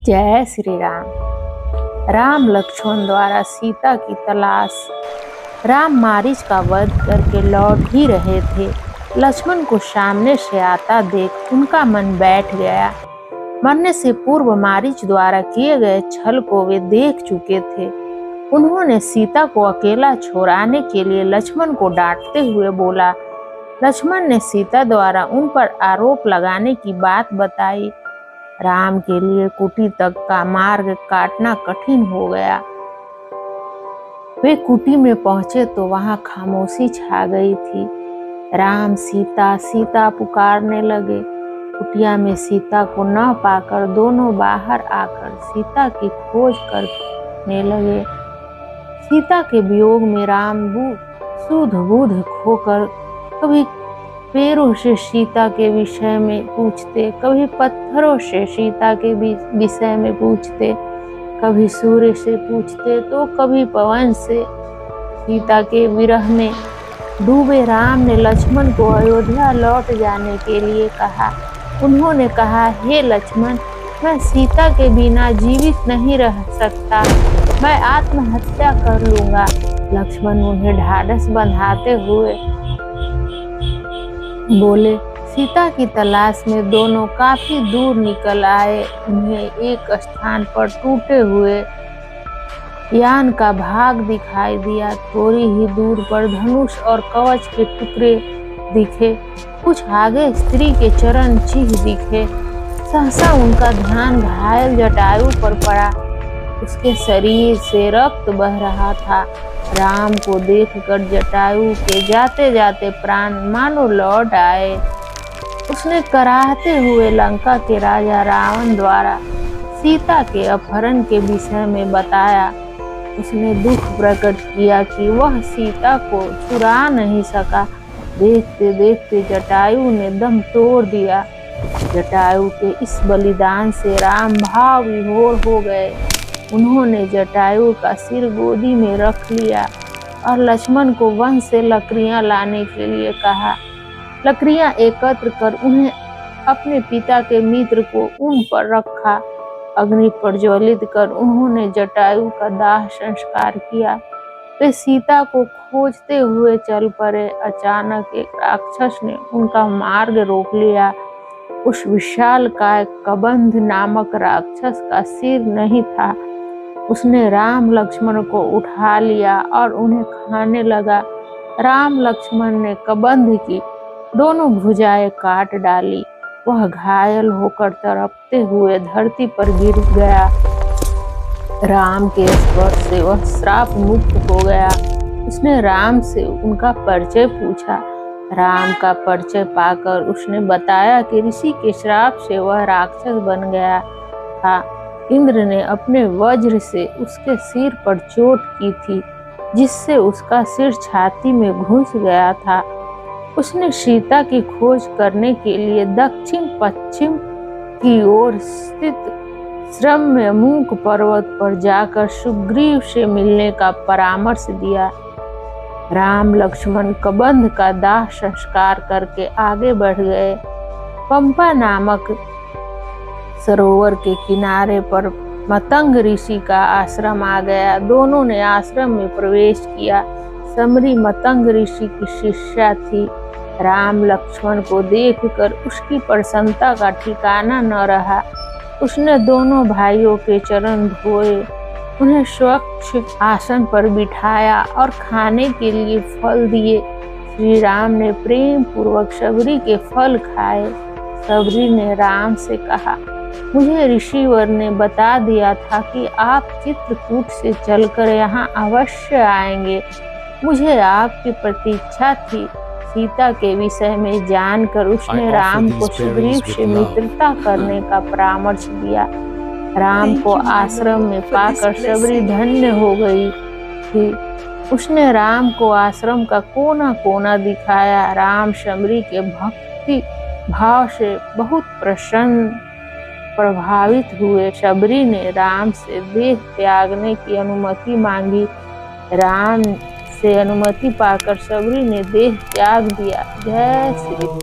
जय श्री राम। राम लक्ष्मण द्वारा सीता की तलाश। राम मारीच का वध करके लौट ही रहे थे। लक्ष्मण को सामने से आता देख उनका मन बैठ गया। मरने से पूर्व मारीच द्वारा किए गए छल को वे देख चुके थे। उन्होंने सीता को अकेला छोड़ाने के लिए लक्ष्मण को डांटते हुए बोला। लक्ष्मण ने सीता द्वारा उन पर आरोप लगाने की बात बताई। राम के लिए कुटी तक का मार्ग काटना कठिन हो गया। वे कुटी में पहुंचे तो वहां खामोशी छा गई थी। राम सीता सीता पुकारने लगे। कुटिया में सीता को न पाकर दोनों बाहर आकर सीता की खोज करने लगे। सीता के वियोग में राम सुध बुध खोकर कभी पेड़ों से सीता के विषय में पूछते, कभी पत्थरों से सीता के विषय में पूछते, कभी सूर्य से पूछते तो कभी पवन से। सीता के विरह में डूबे राम ने लक्ष्मण को अयोध्या लौट जाने के लिए कहा। उन्होंने कहा, हे लक्ष्मण, मैं सीता के बिना जीवित नहीं रह सकता, मैं आत्महत्या कर लूंगा। लक्ष्मण उन्हें ढाढ़स बंधाते हुए बोले। सीता की तलाश में दोनों काफी दूर निकल आए। उन्हें एक स्थान पर टूटे हुए यान का भाग दिखाई दिया। थोड़ी ही दूर पर धनुष और कवच के टुकड़े दिखे। कुछ आगे स्त्री के चरण चिन्ह दिखे। सहसा उनका ध्यान घायल जटायु पर पड़ा। उसके शरीर से रक्त बह रहा था। राम को देखकर जटायु के जाते जाते प्राण मानो लौट आए। उसने कराहते हुए लंका के राजा रावण द्वारा सीता के अपहरण के विषय में बताया। उसने दुख प्रकट किया कि वह सीता को चुरा नहीं सका। देखते देखते जटायु ने दम तोड़ दिया। जटायु के इस बलिदान से राम भाव विभोर हो गए। उन्होंने जटायु का सिर गोदी में रख लिया और लक्ष्मण को वन से लकड़ियां लाने के लिए कहा। लकड़ियां एकत्र कर उन्हें अपने पिता के मित्र को उन पर रखा। अग्नि प्रज्वलित कर उन्होंने जटायु का दाह संस्कार किया। वे सीता को खोजते हुए चल पड़े। अचानक एक राक्षस ने उनका मार्ग रोक लिया। उस विशालकाय कबंध नामक राक्षस का सिर नहीं था। उसने राम लक्ष्मण को उठा लिया और उन्हें खाने लगा। राम लक्ष्मण ने कबंध की दोनों भुजाएं काट डाली। वह घायल होकर तड़पते हुए धरती पर गिर गया। राम के स्पर्श से वह श्राप मुक्त हो गया। उसने राम से उनका परिचय पूछा। राम का परिचय पाकर उसने बताया कि ऋषि के श्राप से वह राक्षस बन गया था। इंद्र ने अपने वज्र से उसके सिर पर चोट की थी, जिससे उसका सिर छाती में घुस गया था। उसने सीता की खोज करने के लिए दक्षिण पश्चिम की ओर स्थित श्रम्यमुख पर्वत पर जाकर सुग्रीव से मिलने का परामर्श दिया। राम लक्ष्मण कबंध का दाह संस्कार करके आगे बढ़ गए। पंपा नामक सरोवर के किनारे पर मतंग ऋषि का आश्रम आ गया। दोनों ने आश्रम में प्रवेश किया। समरी मतंग ऋषि की शिष्या थी। राम लक्ष्मण को देखकर उसकी प्रसन्नता का ठिकाना न रहा। उसने दोनों भाइयों के चरण धोए, उन्हें स्वच्छ आसन पर बिठाया और खाने के लिए फल दिए। श्री राम ने प्रेम पूर्वक सबरी के फल खाए। सबरी ने राम से कहा, मुझे ऋषिवर ने बता दिया था कि आप चित्रकूट से चलकर यहाँ अवश्य आएंगे। मुझे आपकी प्रतीक्षा थी। सीता के विषय में जानकर उसने राम को सुग्रीव से मित्रता करने का परामर्श दिया। राम को आश्रम में पाकर सबरी धन्य हो गई थी। उसने राम को आश्रम का कोना कोना दिखाया। राम सबरी के भक्ति भाव से बहुत प्रभावित हुए। सबरी ने राम से देह त्यागने की अनुमति मांगी। राम से अनुमति पाकर सबरी ने देह त्याग दिया। जय श्री